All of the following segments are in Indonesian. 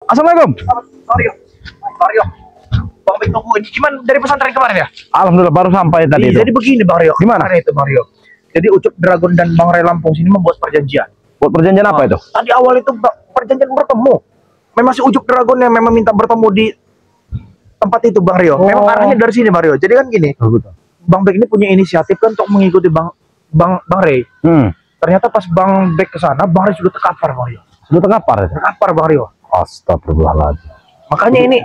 Assalamualaikum. Mario. Mario. Bang Bek tunggu ini. Gimana dari pesantren kemarin ya? Alhamdulillah baru sampai tadi itu. Jadi begini Bang Rio. Gimana? Itu Mario. Jadi Ucup Dragon dan Bang Ray Lampung sini membuat perjanjian. Buat perjanjian apa itu? Tadi awal itu perjanjian bertemu. Memang si Ucup Dragon yang memang minta bertemu di tempat itu Bang Rio. Memang arahnya dari sini Bang Rio. Jadi kan gini. Betul. Bang Bek ini punya inisiatif kan untuk mengikuti Bang Ray. Ternyata pas Bang Bek ke sana, Bang Ray sudah terkapar Bang Rio. Sudah terkapar? Terkapar Bang Rio. Astagfirullahaladzim. Makanya ini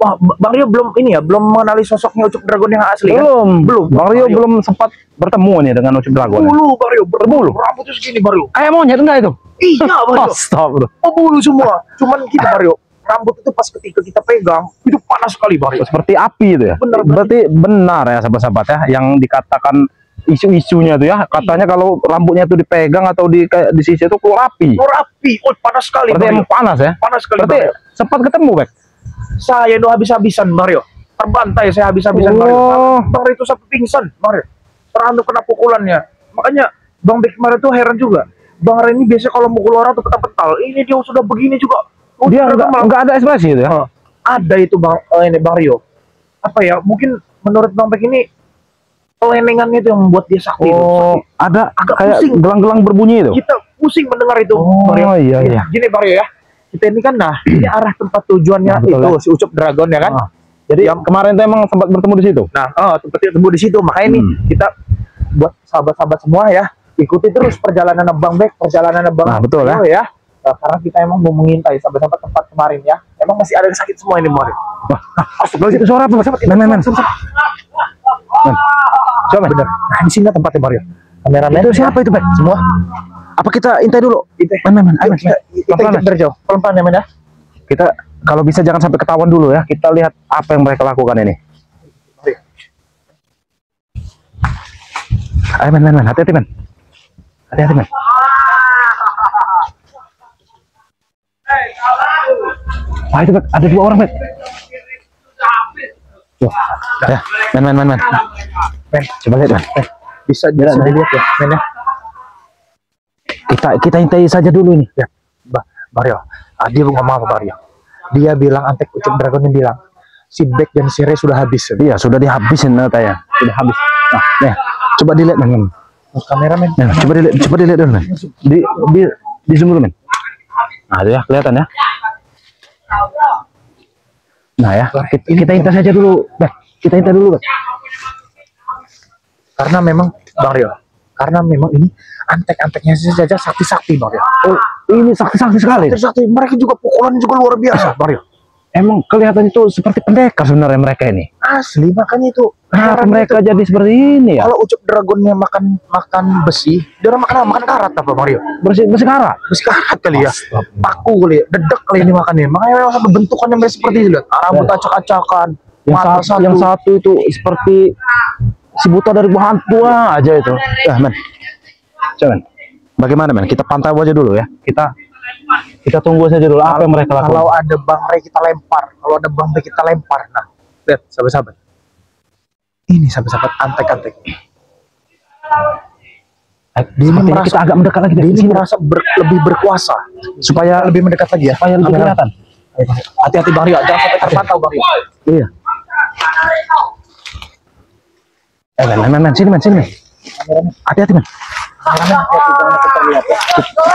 wah, Bang Rio belum ini ya, belum mengenali sosoknya Ucup Dragon yang asli. Belum. Bang Rio belum sempat bertemu nih dengan Ucup Dragon. Bulu Bang Rio, berbulu. Rambutnya segini Bang Rio. Kayak monyet enggak itu? Iya Bang Rio. Astagfirullah. Oh, bulu semua. Cuman gitu Bang Rio. Rambut itu pas ketika kita pegang itu panas sekali Bang Rio. Seperti api itu ya. Benar, berarti benar ya sahabat-sahabat ya yang dikatakan isu-isunya tuh ya, katanya kalau rambutnya itu dipegang atau di sisi itu keluar api. Keluar api. Oh, panas sekali. Berarti emang panas ya? Panas sekali. Berarti sempat ketemu, Bek? Saya itu habis-habisan Mario. Terbantai saya habis-habisan Mario. Bang Ray itu sampai pingsan Mario. Teranduk kena pukulannya. Makanya Bang Bek kemarin tuh heran juga. Bang Ray ini biasa kalau mukul orang tuh petal-petal. Ini dia sudah begini juga. Dia enggak ada ekspresi itu ya? Ada itu Bang Rio. Apa ya? Mungkin menurut Bang Bek ini kelenengannya itu yang membuat dia sakti. Ada agak kayak gelang-gelang berbunyi itu. Kita pusing mendengar itu. Bang Rio. Iya. Gini Bang Rio ya. Kita ini kan ini arah tempat tujuannya itu si Ucup Dragon ya kan. Jadi yang kemarin tuh emang sempat bertemu di situ. Nah, tempat bertemu di situ. Makanya ini kita buat sahabat-sahabat semua ya, ikuti terus perjalanan Bang Bek, perjalanan Bang betul ya. Karena kita emang mau mengintai sahabat-sahabat tempat kemarin ya. Emang masih ada yang sakit semua ini Mario. Astagfirullah, itu suara apa? Men. Coba bener. Nah, di sini tempatnya Mario. Kameramen. Itu siapa itu, Bek? Semua. Apa kita intai dulu? Men. Ayo, Kita dari jauh. Pelan-pelan ya, Men ya. Kita kalau bisa jangan sampai ketahuan dulu ya. Kita lihat apa yang mereka lakukan ini. Ayo, Men. Hati-hati, Men. Hati-hati, Men. Wah, itu, Bek. Ada 2 orang, Bek. Ya, Men. Men, coba lihat, Men. Bisa dilihat ya, Men ya. Kita intai saja dulu ini. Ya, Mario. Dia ngomong apa Mario? Dia bilang Antek Ucup Dragon yang bilang si Bek dan si Ray sudah habis. Iya, sudah dihabisin katanya. Sudah habis. Nah, nih, coba dilihat, Men. Kameramen. Nah, coba dilihat dulu, Men. Di zoom dulu, Men. Nah, itu ya, kelihatan ya. Nah ya, kita intai saja dulu, Bek. Kita intai dulu, Bek. Karena memang Bang Rio, karena memang ini antek-anteknya saja sakti-sakti Bang Rio. Oh, ini sakti-sakti sekali. Sakti, mereka juga pukulan juga luar biasa Bang Rio. Emang kelihatan itu seperti pendekar sebenarnya mereka ini. Asli, makanya itu. Kenapa mereka jadi seperti ini ya? Kalau Ucup Dragonnya makan besi, dia orang makan karat apa Bang Rio? Besi karat. Besi karat kali ya. Paku kali ya, dedek kali ini makannya. Makanya memang sampai bentukannya mereka seperti itu. Rambut acak-acakan. Yang satu itu seperti si buta dari buah tua aja itu. Men. Coba, Men. Bagaimana, Men? Kita pantau aja dulu ya. Kita tunggu saja dulu apa yang mereka lakukan. Kalau ada Bang Ray kita lempar, kalau ada Bang Ray kita lempar. Nah, lihat sahabat-sahabat. Ini sahabat-sahabat antek-antek. Dia merasa kita agak mendekat lagi. Dia merasa lebih berkuasa supaya lebih mendekat lagi ya. Supaya lebih kelihatan. Hati-hati Bang Rio, jangan sampai terpantau Bang Rio. Iya. Men, sini Men. Hati-hati, Men.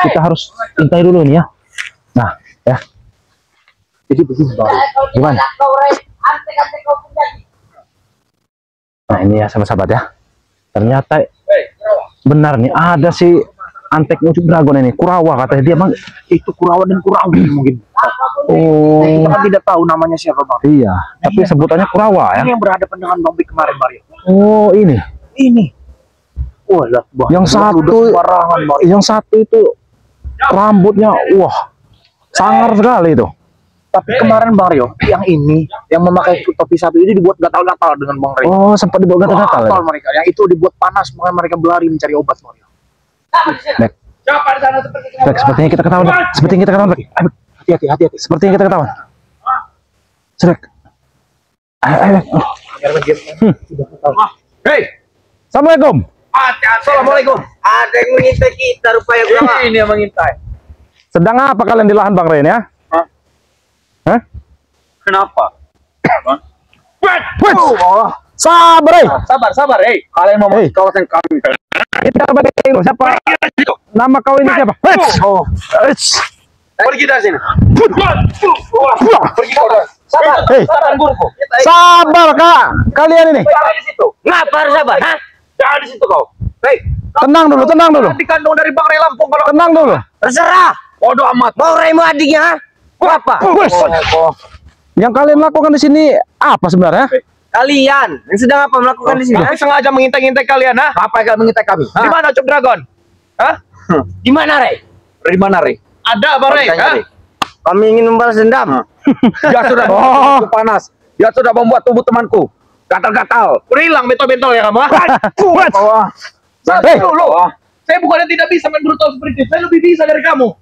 Kita harus intai dulu nih ya. Nah, ya. Jadi begini Bang Rio. Gimana? Nah, ini ya sahabat-sahabat ya. Ternyata benar nih ada si Antek Ucup Dragon ini, Kurawa katanya dia, Bang. Itu Kurawa dan Kurawi mungkin. Kita kan tidak tahu namanya siapa Bang. Iya, tapi sebutannya Kurawa ya. Ini yang berhadapan dengan Bang Bek kemarin Bang Rio. Oh, ini. Wah, yang satu itu rambutnya sangar sekali itu. Tapi kemarin Bang Rio, yang ini yang memakai topi satu ini dibuat gatal-gatal dengan Bang Ray. Oh, sempat dibuat gatal-gatal. Mereka. Yang itu dibuat panas, makanya mereka berlari mencari obat Bang Rio. Bek, sepertinya kita ketahuan. Hati-hati. Sepertinya kita ketahuan. Srek. Ayo. Hei, Assalamualaikum. Assalamualaikum. Ada yang mengintai kita rupanya. Ini yang mengintai. Sedang apa kalian di lahan Bang Ray ya? Kenapa? Sabar, Sabar, kalian mau masuk kawasan kami. Kita bagi siapa? Nama kau ini siapa? Pergi dari sini. Pergi kau. Sabar, sabar guruku. Sabar, Kak. Kalian ini. Jangan di situ. Ngapa harus sabar? Hah? Jangan di situ kau. Hei, Tenang dulu. nanti kandung dari Bang Ray Lampung kalau Tenang dulu. Terserah. bodoh amat. Mau Raimu adiknya, ha? Apa? Yang kalian lakukan di sini apa sebenarnya? Kalian yang sedang apa melakukan di sini? Kami sengaja mengintai-intai kalian, ha? Apa yang mengintai kami? Di mana Cok Dragon? Hah? Di mana, Ray? Di mana, Ray? Ada, Bang Ray, ha? Kami ingin membalas dendam. Dia sudah membuat tubuhku panas. Dia sudah membuat tubuh temanku gatal-gatal. Udah hilang bentol-bentol ya kamu. Santai dulu. Saya bukannya tidak bisa main brutal seperti itu. Saya lebih bisa dari kamu.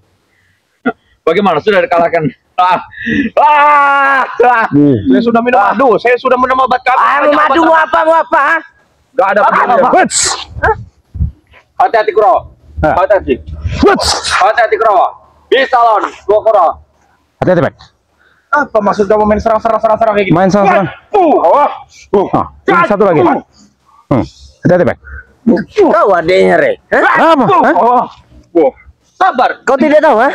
Bagaimana? Sudah dikalahkan. Saya sudah minum madu. Saya sudah minum obat kamu. Madu mau apa? Gak ada apa-apa. Hati-hati, Kuro. Hati-hati. Hati-hati, Kuro. Bisa lon. Dua Kuro. Hati-hati, Pak. Apa maksud kamu main serang kayak gitu? Main serang. Ini satu lagi. Hati-hati, Pak. Kau adanya, Ray? Hah? Apa? Sabar. Kau tidak tahu, ha?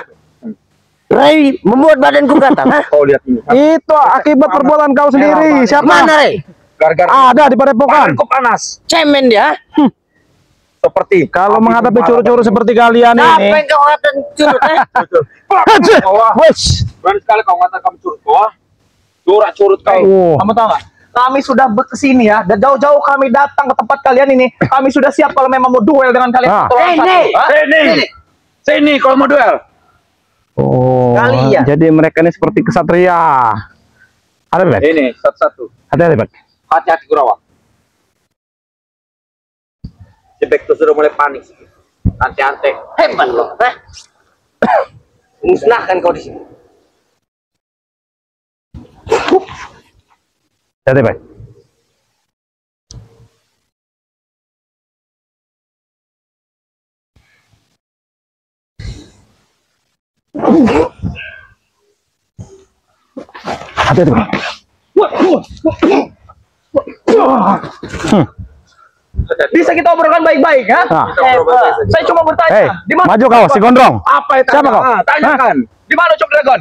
Ray membuat badanku gatal, ha? Kau lihat ini. Itu akibat perbuatan kau sendiri. Siapa? Mana, Ray? Gara-gara Ada di padepokan. badanku panas. Cemen dia, ha? Seperti Kalau menghadapi curu-curu seperti kalian Apa ini. yang kau katakan curut, ha? Wes. Berani sekali kau ngatakan kamu curut kau. Curut kau. Oh. Kamu tahu nggak? Kami sudah kesini ya, dan jauh-jauh kami datang ke tempat kalian ini. Kami sudah siap kalau memang mau duel dengan kalian. Ah. Satu lawan Sini. satu. Hah? Sini kalau mau duel. Oh. Kalian. Jadi mereka ini seperti kesatria. Ada, Pak? Ini satu-satu. Hati-hati, Pak. Hati-hati Kurawa. Si Bek tuh sudah mulai panik. Ante-ante. Hebat loh, ha? Musnahkan kau di sini. Hati-hati, Pak. Hati-hati, Pak. Bisa kita obrolkan baik-baik, ya? Ah. Saya cuma bertanya. Hei, Di mana? maju kau, si gondrong. Apa itu? Siapa kau? Tanyakan. Di mana Cok Dragon?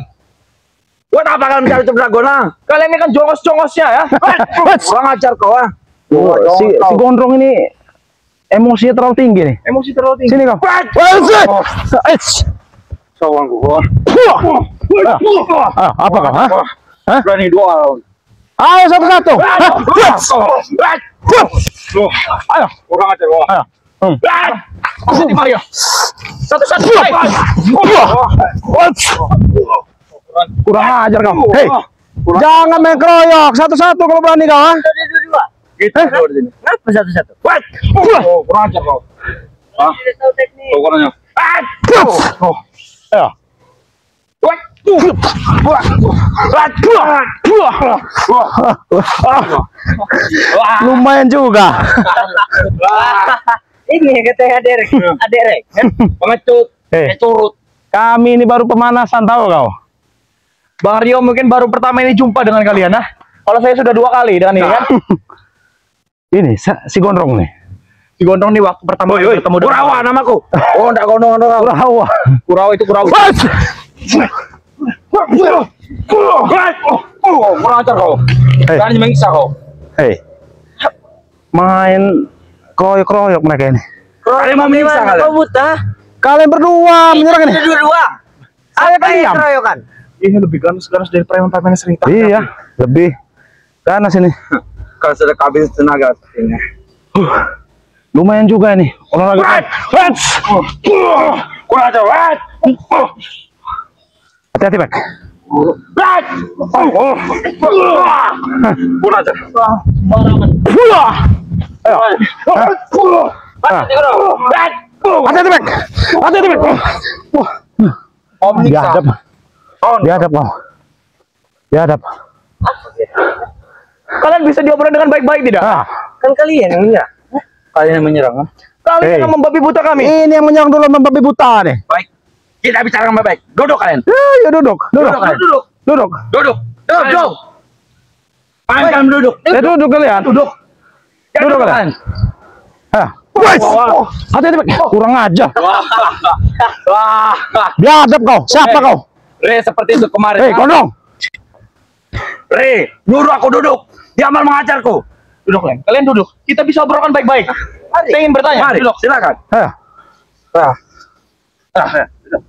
Buat apa kalian mencari Cok Dragon? Kalian ini kan jongos-jongosnya ya. Kurang ajar kau, ah. Si gondrong ini emosinya terlalu tinggi nih. Emosi terlalu tinggi. Sini kau. Sawan gua. Apa kau? Hah? Berani duel. Ayo satu-satu. Ayo. Kurang ajar gua. Ayo. Sini Mario. Satu-satu. Kurang ajar kau. Hei, jangan main keroyok. Satu-satu kalau berani kau. Ha? Dua. Gitu di sini. Ngapa satu-satu? Kurang ajar kau. Ah, Tidak tahu teknik. kau kurangnya. Ayo. Lumayan juga. Ini katanya adek Ray. Pengecut. Curut. Kami ini baru pemanasan, tahu kau? Bang Rio mungkin baru pertama ini jumpa dengan kalian, nah. Kalau saya sudah 2 kali dengan ini kan. Ini si gondrong nih. Si Gondrong nih waktu pertama kali ketemu dengan Kurawa namaku. Oh, enggak gondong. Kurawa. Kurawa itu Kurawa. Kurang ajar kau. Berani mengiksa kau. Hei, main keroyok mereka ini. Kalian mau menyiksa kalian? Kau buta? Kalian berdua menyerang ini. Dua-dua. Ayo Apa yang diam. keroyokan? Ini lebih ganas dari preman-preman yang sering tangkap. Iya, lebih ganas ini. Kalau sudah kehabisan tenaga sepertinya. Lumayan juga ini olahraga. Kurang ajar. Hati-hati, Pak. Kurang ajar. Ayo. Hati-hati, Pak. Hati-hati, Pak. Om Dihadap. Dihadap kau. Dihadap. Kalian bisa diobrol dengan baik-baik tidak? Kan kalian yang menyerang. Kalian yang menyerang. Kalian yang membabi buta kami. Ini yang menyerang dulu membabi buta nih. Baik. Kita bicara dengan baik-baik. Duduk kalian. Ya, duduk. Duduk kalian. Duduk. Duduk. Duduk. Duduk. Kalian duduk. Duduk kalian. Duduk. Duduk kalian. Hah. Hati-hati, Pak. Kurang aja. Wah. Biadab kau. Siapa kau? Re seperti itu kemarin. Hei, gondrong. Re, nyuruh aku duduk. Dia amal mengajarku. Duduk, Len. Kalian duduk. Kita bisa obrolkan baik-baik. Saya ingin bertanya. Mari, Duduk. silakan. Hah. Duduk.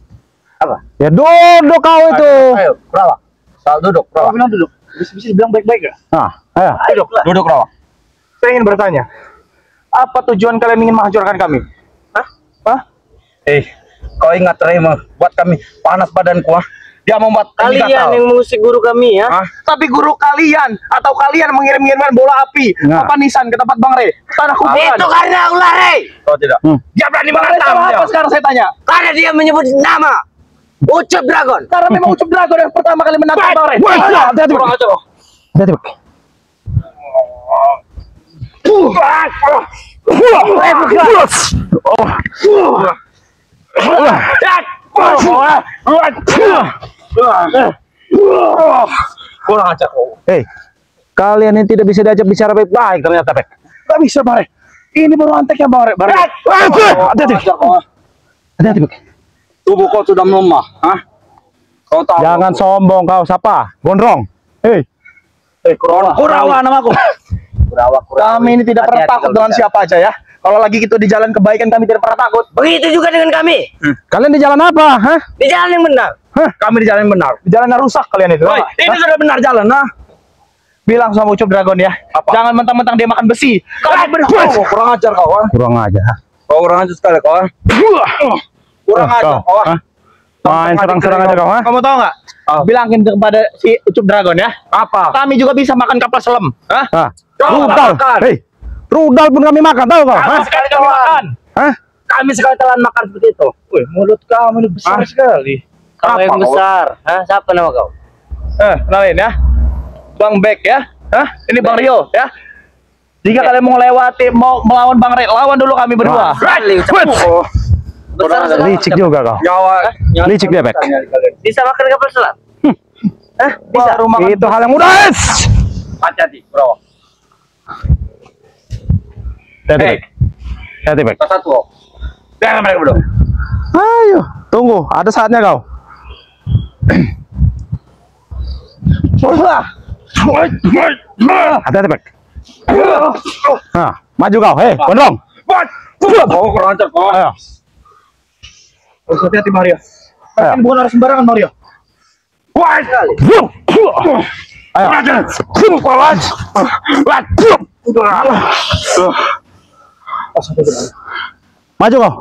Apa? Ya duduk kau itu. Ayo, Rawa. Sal duduk, Kau Rawa. bilang duduk. Bisa dibilang baik-baik ya? Nah, ayo. Duduk. Duduk, Rawa. Saya ingin bertanya. Apa tujuan kalian ingin menghancurkan kami? Hah? Kau ingat Re buat kami panas badanku, ah. Dia membuat kami Kalian gatal. yang mengusik guru kami ya. Hah? Tapi guru kalian atau kalian mengirim-ngirimkan bola api Nah. apa nisan ke tempat Bang Re? Tanah kuburan. Itu karena ulah Re. Kau tidak. Dia berani Bang Re menantang salah dia. apa sekarang saya tanya? Karena dia menyebut nama Ucup Dragon. Karena memang Ucup Dragon yang pertama kali menantang Bang Re. Hati-hati, Pak. Hati-hati, Pak. Kurang ajar kau. Hei, kalian ini tidak bisa diajak bicara baik-baik ternyata, Pak. Gak bisa Bang Re. Ini baru anteknya Bang Re. Hati-hati. Hati-hati, Pak. Tubuh kau sudah melemah, hah? Kau tahu? Jangan sombong kau, siapa? Gondrong. Hei, Kurawa namaku. Kurawa. Kami ini tidak pernah Hati-hati takut kau dengan tidak. siapa aja ya. Kalau lagi gitu di jalan kebaikan kami tidak pernah takut. Begitu juga dengan kami. kalian di jalan apa? Hah? Di jalan yang benar. Kami di jalan yang benar. Di jalan yang rusak kalian itu. Woi, ini sudah benar jalan, nah. Bilang sama Ucup Dragon ya. Apa? Jangan mentang-mentang dia makan besi. Kau kurang ajar kau, ah. Kurang aja. Ha? Kau kurang ajar sekali kau, ah. Kurang ajar Kau, kau, ah. hah? Main serang-serang aja kau, ha? Kamu tahu nggak? Bilangin kepada si Ucup Dragon ya. Apa? Kami juga bisa makan kapal selam. Hah? Hah? Kau Rudal. makan. Hei, rudal pun kami makan, tahu kau? Hah? Sekali kami makan. Hah? Kami sekali telan makan seperti itu. Wih, mulut kamu ini besar sekali. Kau Apa yang kau? besar. Hah? Siapa nama kau? Kenalin ya. Bang Bek ya. Hah? Ini Bang Rio ya. Jika kalian mau melewati, mau melawan Bang Re, lawan dulu kami berdua. Oh, Besar sekali. Licik juga kau. nyawa. Licik dia, Bek. Bisa makan kapal selam. Hah? Bisa. Baru makan Itu hal yang mudah. Hati-hati, bro. Hati-hati, Bek. Hati-hati, Bek. Kau satu. Biar mereka berdua. Ayo, tunggu. Ada saatnya kau. Hati-hati, Bek. Nah, maju kau. Hei, gondrong. Kau kurang ajar kau. Ayo. Harus hati-hati Mario. Ayo. Kalian bukan orang sembarangan Mario. Ayo. Maju kau.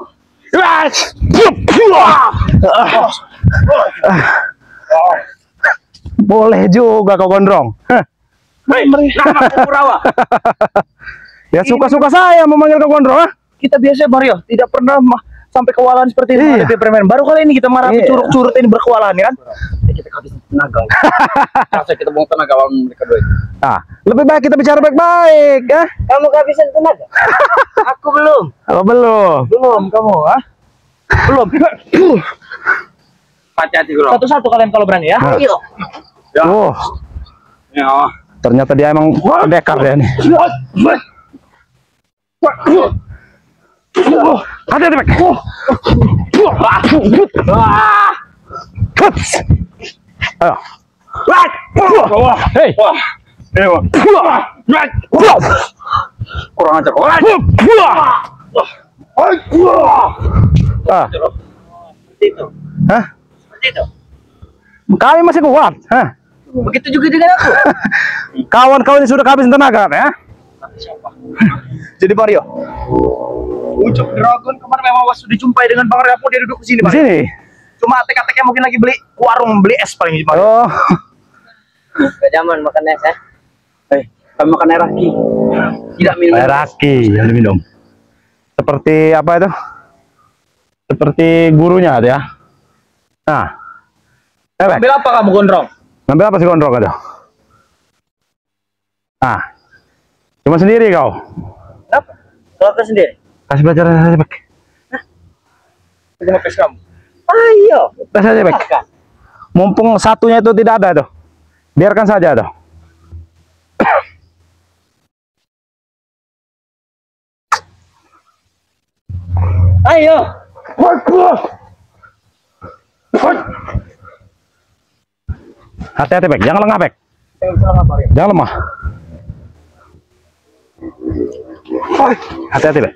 Boleh juga kau gondrong. Hah. Hei, nama Kurawa. Ya suka-suka saya memanggil kau gondrong. Ha? Kita biasa Mario, tidak pernah sampai kewalahan seperti ini Iya. menghadapi permainan. Baru kali ini kita marah Iya. curut-curut ini berkewalahan ya kan? Kita kehabisan tenaga. Masa kita buang tenaga lawan mereka dua itu. Nah, lebih baik kita bicara baik-baik, ya. Kamu kehabisan tenaga? Aku belum. Oh, belum. Belum kamu, ah? Belum. Hati-hati, bro. Satu-satu kalian kalau berani ya. Nah. Ayo. Ya. Oh, Ya. ternyata dia emang pendekar dia nih. Hati-hati, Bek. Hups. Ayo. Hei. Kurang ajar kau. Ah, Seperti itu. hah? Seperti itu. Kami masih kuat. Hah? Begitu juga dengan aku. Kawan-kawan ini sudah kehabisan tenaga, ya? Jadi Mario, Ucup Dragon kemarin memang was dijumpai dengan Bang Reapo, dia duduk di sini Di Mario. sini. Cuma atek-ateknya mungkin lagi beli warung, beli es paling Mario. Oh, Gak zaman makan es ya. Kami makan air aki. Tidak minum. air aki yang diminum. Seperti apa itu? Seperti gurunya, ya. Nah, Bek. Ambil apa kamu gondrong? Ngambil apa sih gondrong ada? Nah, cuma sendiri kau. Kenapa? Kalau aku sendiri. Kasih pelajaran saja, Bek. Itu mau kamu. Ayo. Kasih aja, Bek. Mumpung satunya itu tidak ada tuh. Biarkan saja toh. Ayo. Hati-hati Bek, jangan lengah Bek. Jangan lemah. Hati-hati Bek.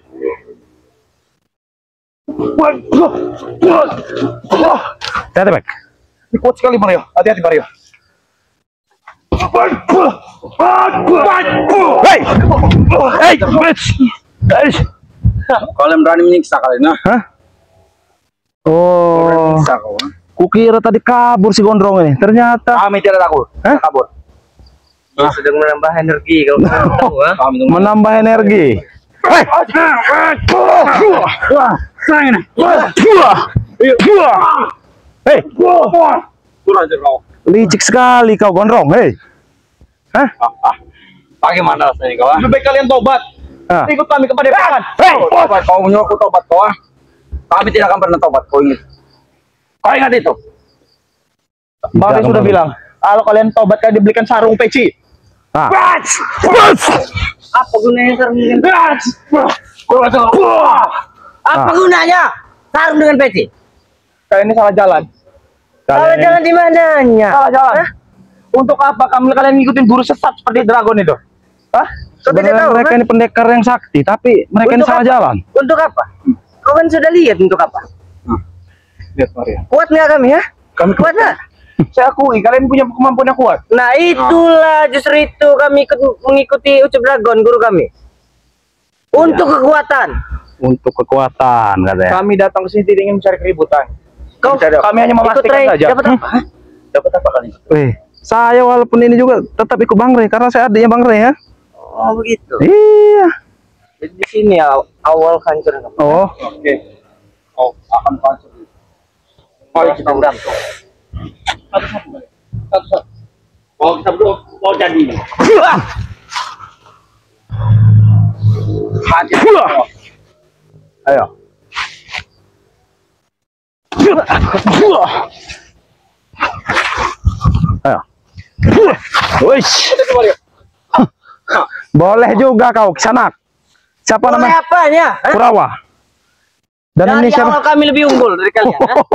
Hati-hati Bek. Ini kuat sekali Mario. Hati-hati Mario. Hei! Hei! Kalian berani menyiksa kalian, nah. Hah? Oh, Menyiksa kau. kukira tadi kabur si gondrong ini. Ternyata Kami tidak takut. Hah? Tidak kabur. Dia sedang menambah energi kalau kamu tahu, ha? Kami tunggu. menambah energi. Hei! Hei! Kurang ajar kau. Licik sekali kau gondrong. Hei! Hah? Bagaimana rasanya kau? Lebih baik kalian tobat. Ah. Ikut kami ke padepokan. Hei! Tobat, kau menyuruh aku tobat kau. Kami tidak akan pernah tobat. Kau ingat? Kau ingat itu? Bang Ray sudah bilang, kalau kalian tobat kalian dibelikan sarung peci. Ah. Apa gunanya sarung dengan Apa gunanya sarung dengan peci? Kalian ini salah jalan. Kalau jalan di mananya? Salah jalan. Untuk apa kalian ngikutin guru sesat seperti Dragon itu? Hah? Kau tidak Sebenarnya tahu, mereka kan? ini pendekar yang sakti, tapi mereka ini Untuk salah apa? jalan. Untuk apa? Kau kan sudah lihat untuk apa? Lihat Mario. Kuat nggak kami, ya? Kami Kuat nggak? Saya akui kalian punya kemampuan yang kuat. Nah itulah justru itu kami mengikuti Ucup Dragon guru kami. Untuk kekuatan. Untuk kekuatan katanya. Kami datang ke sini tidak ingin mencari keributan. Kau Kami hanya ikut memastikan Ray, saja. dapat apa? Hah? Dapat apa kalian? Saya walaupun ini juga tetap ikut Bang Ray karena saya adiknya Bang Ray ya. Oh begitu. Iya. Jadi di sini awal hancur. Oh, Oke. Kau akan pancur. Mari kita berantem. Satu. Oh, kita berdua mau jadi. Hati. ayo. Ayo. Wish. Boleh juga kau Kisanak. Siapa Boleh namanya? apanya? Hah? Kurawa. Dan Dari ini siapa? awal kami lebih unggul dari kalian. Hah?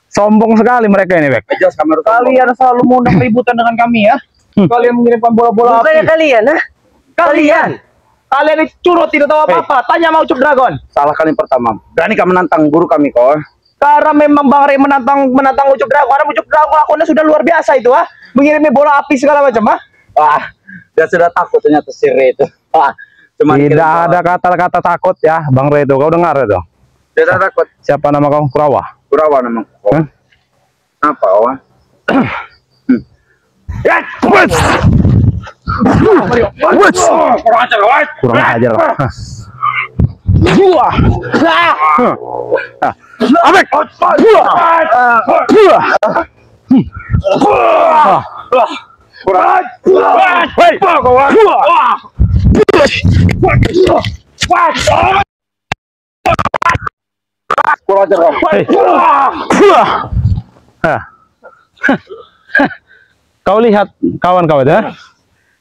Sombong sekali mereka ini, Bek. Jelas kamera Kalian selalu mengundang keributan dengan kami ya. Kalian mengirimkan bola-bola Bukannya api. kalian, ha? Kalian. Kalian ini curut tidak tahu apa-apa. Tanya mau Ucup Dragon. salah kalian pertama. Berani kamu menantang guru kami kau. Karena memang Bang Ray menantang Ucup Dragon. Karena Ucup Dragon lakonnya sudah luar biasa itu ah. Mengirimi bola api segala macam ah. Wah, dia sudah takut ternyata si Ray itu. Wah, cuma Tidak ada kata-kata takut ya, Bang Ray itu. Kau dengar itu? Dia sudah takut. Siapa nama kau? Kurawa. Kurawa namanya. Hah? Apa kau? Ya, wes. Wes. Kurang ajar. Buah. Abek. Buah. Kau lihat kawan-kawan ya,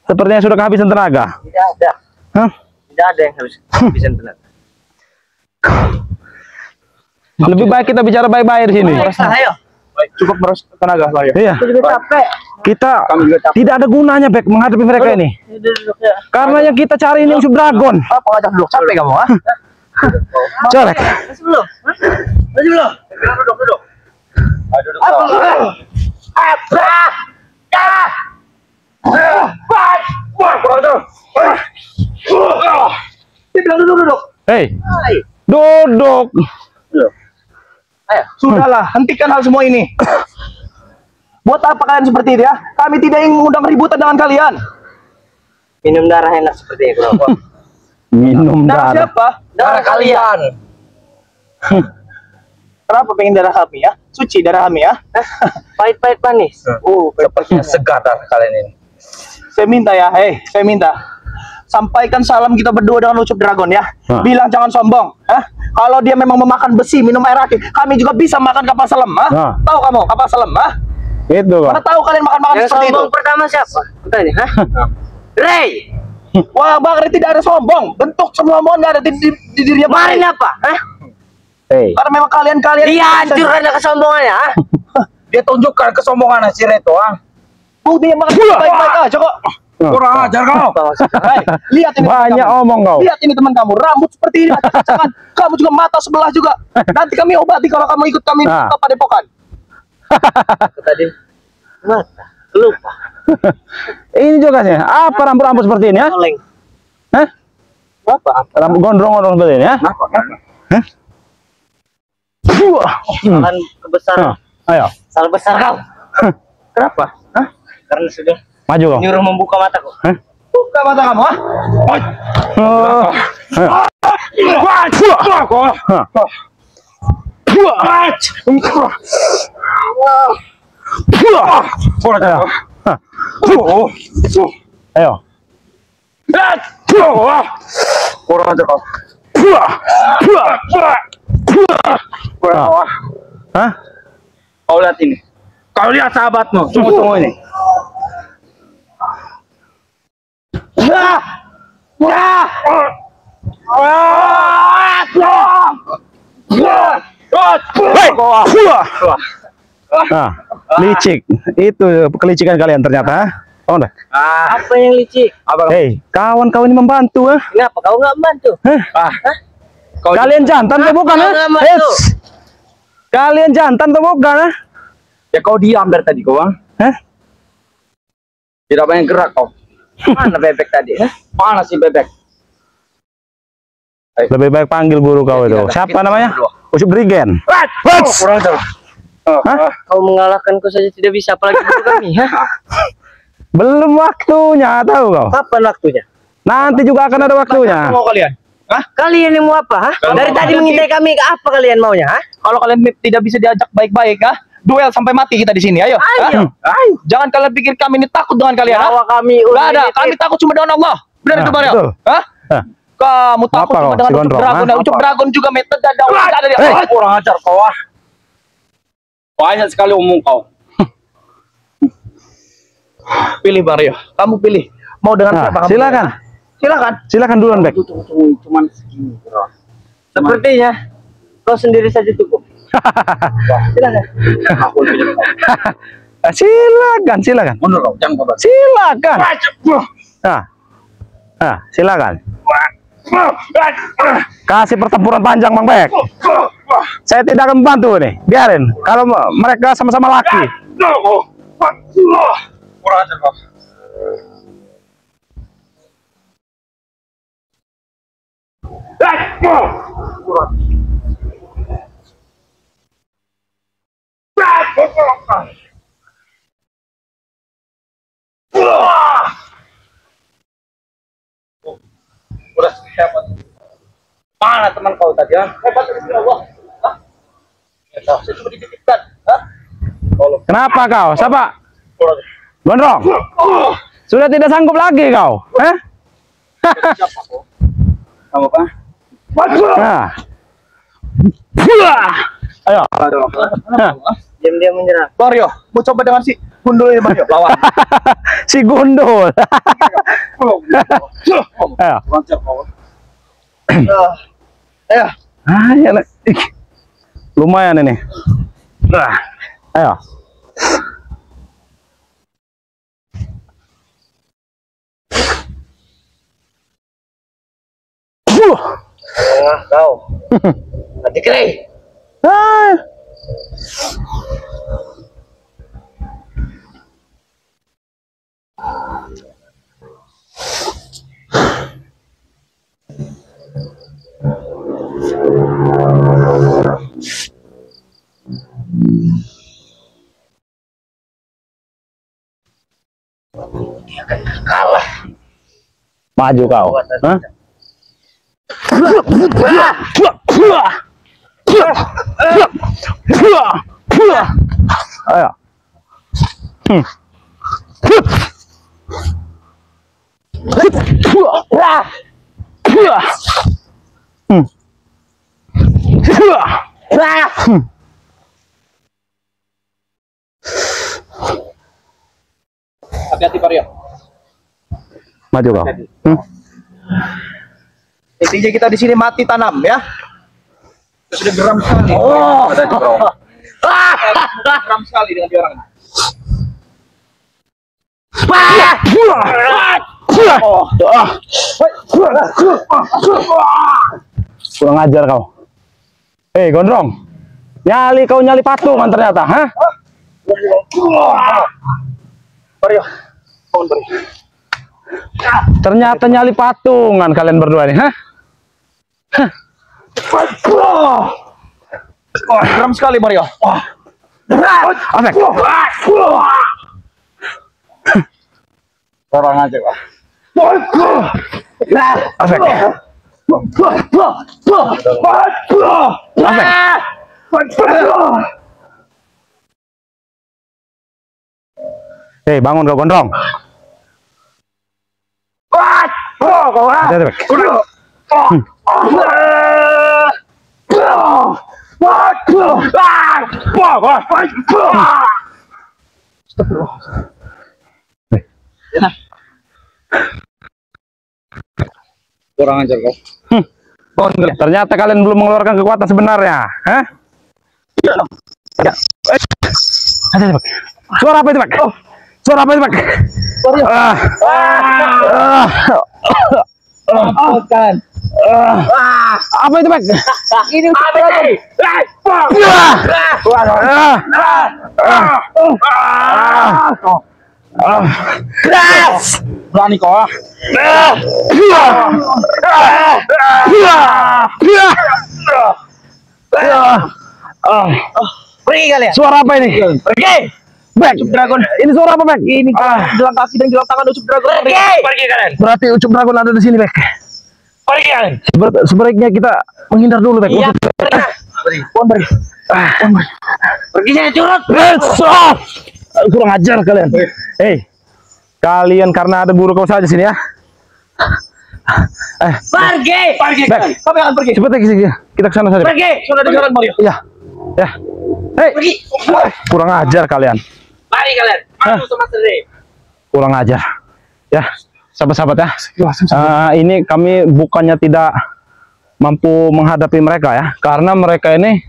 sepertinya sudah kehabisan tenaga. Tidak ada. Hah? Tidak ada yang habis habisan tenaga. Lebih baik kita bicara baik-baik di sini. Ayo. Cukup meres tenaga Mario. Iya, Aku juga capek. kita Kami juga capek. tidak ada gunanya Bek menghadapi mereka ini. Duduk ya. Karena yang kita cari ini Ucup Dragon. Apa ngajak dulu? Capek kamu ah? Colek. Masih belum? Hah? Masih belum? Duduk. Ayo duduk. Dia bilang duduk. Hei, duduk. Ayo. Sudahlah, hentikan hal semua ini. Buat apa kalian seperti itu ya? Kami tidak ingin mengundang keributan dengan kalian. Minum darah enak seperti itu. Minum Darah darah. siapa? Darah kalian. Kenapa pengen darah kami ya? Suci darah kami ya? Pahit-pahit manis. Sepertinya segar darah kalian ini. Saya minta ya, saya minta. Sampaikan salam kita berdua dengan Ucup Dragon ya. Bilang jangan sombong. Kalau dia memang memakan besi, minum air aki, kami juga bisa makan kapal selam. Nah. Tahu kamu kapal selam? Itu kau. Mana tahu kalian makan-makan Yang seperti itu? sombong pertama siapa? Tanya, hah? Ray, Wah, Bang Ray tidak ada sombong. Bentuk sombong nggak ada di dirinya Bang Ray. kemarin apa? Hah? Hei, Karena memang kalian Dia hancurkan kesombongannya, hah? dia tunjukkan kesombongan si Reto, ah. Buktinya makan baik-baik aja kok. Kurang ajar kau. Hei, lihat ini teman banyak kamu. omong kau. Lihat ini teman kamu, rambut seperti ini, acak-acakan. Kamu juga mata sebelah juga. Nanti kami obati kalau kamu ikut kami Nah. ke Padepokan. Tadi mata, lupa. Ini juga sih. Apa rambut-rambut seperti ini ya? Oleng. Hah? Apa? Rambut gondrong-gondrong seperti ini ya? Kenapa? Hah? Kesalahan kebesaran. Ayo. Salah besar kau. Kenapa? Hah? Karena sudah Maju kau. nyuruh membuka mataku. Hah? Buka mata kamu, ah. Oh. Ayo. Kurang ajar kau. Hah? Kau lihat ini. Kau lihat sahabatmu. Tunggu ini. Nah, licik. Itu kelicikan kalian ternyata. Oh, enggak. Apa yang licik? Hei, kawan-kawan ini membantu, ah. Kenapa kau nggak bantu? Kau Kalian jantan tuh bukan, Kau ah? nggak bantu. Kalian jantan tuh bukan, ah? ya kau diam dari tadi kau, ah. Hah? Tidak banyak gerak kau. Mana bebek tadi? Mana si bebek? Lebih baik panggil guru kau itu. Siapa namanya? Ucup Brigen. Kurang ajar. Kau mengalahkanku saja tidak bisa, apalagi guru kami, hah? Belum waktunya, tahu kau. Kapan waktunya? Nanti juga akan ada waktunya. Mau kalian? Hah? Kalian yang mau apa, hah? Dari tadi mengintai kami, apa kalian maunya, hah? Kalau kalian tidak bisa diajak baik-baik, ah, duel sampai mati kita di sini. Ayo. Ayo. Ayo. Jangan kalian pikir kami ini takut dengan kalian. Nyawa kami Enggak ada. unlimited. Kami takut cuma dengan Allah. Benar itu, Mario? betul. Hah? Hah? Kamu takut Apa cuma kau, dengan si Ucup Gondrong, Dragon. hah? Ucup Dragon juga metode ada di Hei. kurang ajar kau, ah. Banyak sekali omong kau. Pilih, Mario. Kamu pilih. Mau dengan Nah, siapa kamu? silakan. Silakan. Silakan duluan, Bek. Tunggu, cuman segini. Sepertinya kau sendiri saja cukup. Silakan. Aku lebih dari kau. Silakan. Mundur kau, jangan kau. Silakan. Nah, silakan. Kasih pertempuran panjang, Bang Bek. Saya tidak akan membantu nih. Biarin. Kalau mereka sama-sama laki. Kurang ajar kau. Udah hebat. Mana teman kau tadi, ah? Hebat dari Allah. Hah? Ya, saya cuma dititipkan. Hah? Kenapa kau? Siapa? Kurang ajar. Gondrong. Sudah tidak sanggup lagi kau. Hah? Siapa kau? Kamu apa? Nah. Ayo. Hah. Diam-diam menyerang. Mario, mau coba dengan si Gundul ini, Mario. Lawan. Si Gundul. Ayo. Kurang ajar kau. Ayo. Ih, lumayan ini. Ayo. Tengah kau. Mati kering. Ah. Kalah. Maju kau. Hah? Ayo. Hati-hati Mario. Maju kau. Intinya kita di sini mati tanam ya. Sudah geram sekali. Tadi bro. Geram sekali dengan dia orang. Kurang ajar kau. Gondrong. Kau nyali patungan ternyata, hah? Mario. Bangun Mario. Ternyata nyali patungan kalian berdua nih, hah? Geram sekali Mario. Asek. Orang aja Pak. Asek. Bangun kau Gondrong. Hati-hati, Bek. Kurang ajar kau. Ternyata kalian belum mengeluarkan kekuatan sebenarnya, hah? Hati-hati, Bek. Suara apa itu, Bek? Suara apa itu, Bek? Bukan. Apa itu, Bek? Ini berani kau. Pergi kalian. Suara apa ini? Pergi. Bek, Dragon. ini suara apa, Bek? Ini gelang kaki dan gelang tangan Ucup Dragon. Pergi kalian. Berarti Ucup Dragon ada di sini, Bek. Pergi kalian. Sebaiknya kita menghindar dulu, Bek. Iya. Pergi. Pergi. Pergi saya curut. Kurang ajar kalian. Kalian karena ada guru kau saja sini ya. Pergi. Pergi. Bek. Kami akan pergi. Cepat kita ke sana saja. Bek. Pergi. Sudah di jalan Mario. Iya. Ya. Pergi. Kurang ajar kalian. Mari kalian. Masuk sama sendiri. Kurang ajar. Ya, sahabat-sahabat ya. Ini kami bukannya tidak mampu menghadapi mereka ya, karena mereka ini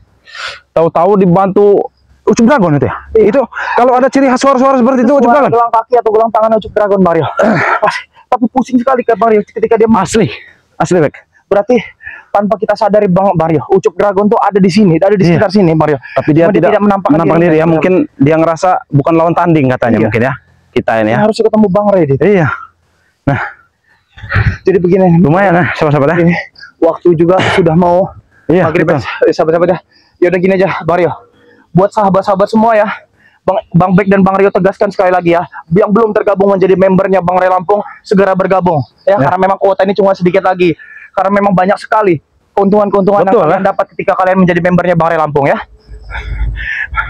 tahu-tahu dibantu Ucup Dragon itu ya. Itu kalau ada ciri khas suara-suara seperti itu Ucup Dragon. Gelang kaki atau gelang tangan Ucup Dragon Mario. Tapi pusing sekali kan Mario ketika dia Asli, Bek. berarti tanpa kita sadari Bang Mario, Ucup Dragon tuh ada di sini, ada di sekitar sini Mario. Tapi dia tidak menampakkan diri ya. Mungkin dia ngerasa bukan lawan tanding katanya mungkin ya. Kita ini ya. Harus ketemu Bang Ray deh. Iya. Nah, jadi begini. lumayan ya sahabat-sahabat ya. Ini waktu juga sudah mau maghrib betul. sahabat-sahabat ya. Ya udah gini aja Mario. Buat sahabat-sahabat semua ya. Bang Bek dan Bang Rio tegaskan sekali lagi ya, yang belum tergabung menjadi membernya Bang Ray Lampung segera bergabung ya, karena memang kuota ini cuma sedikit lagi. Karena memang banyak sekali keuntungan-keuntungan yang kalian dapat ketika kalian menjadi membernya Bang Ray Lampung ya.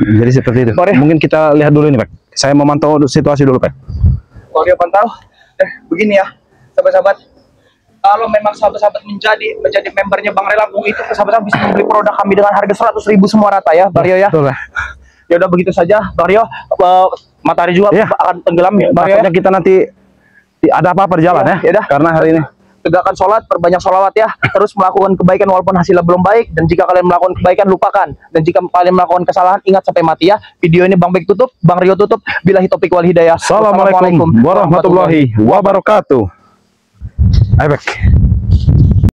Jadi seperti itu. Mungkin kita lihat dulu ini, Pak. Saya memantau situasi dulu, Pak. Mario pantau. Begini ya, sahabat-sahabat. Kalau memang sahabat-sahabat menjadi membernya Bang Ray Lampung itu, sahabat-sahabat bisa membeli produk kami dengan harga 100.000 semua rata ya, Bang Rio ya. Betul, Pak. Ya udah begitu saja, Bang Rio. Matahari juga akan tenggelam ya, Bang Rio. Kita nanti ada apa-apa di jalan ya. Karena hari ini tegakkan sholat, perbanyak sholawat ya, terus melakukan kebaikan walaupun hasilnya belum baik, dan jika kalian melakukan kebaikan lupakan, dan jika kalian melakukan kesalahan ingat sampai mati ya. Video ini Bang Bek tutup, Bang Rio tutup. Billahi taufiq wal hidayah. Assalamualaikum warahmatullahi wabarakatuh. Ayo, Bek.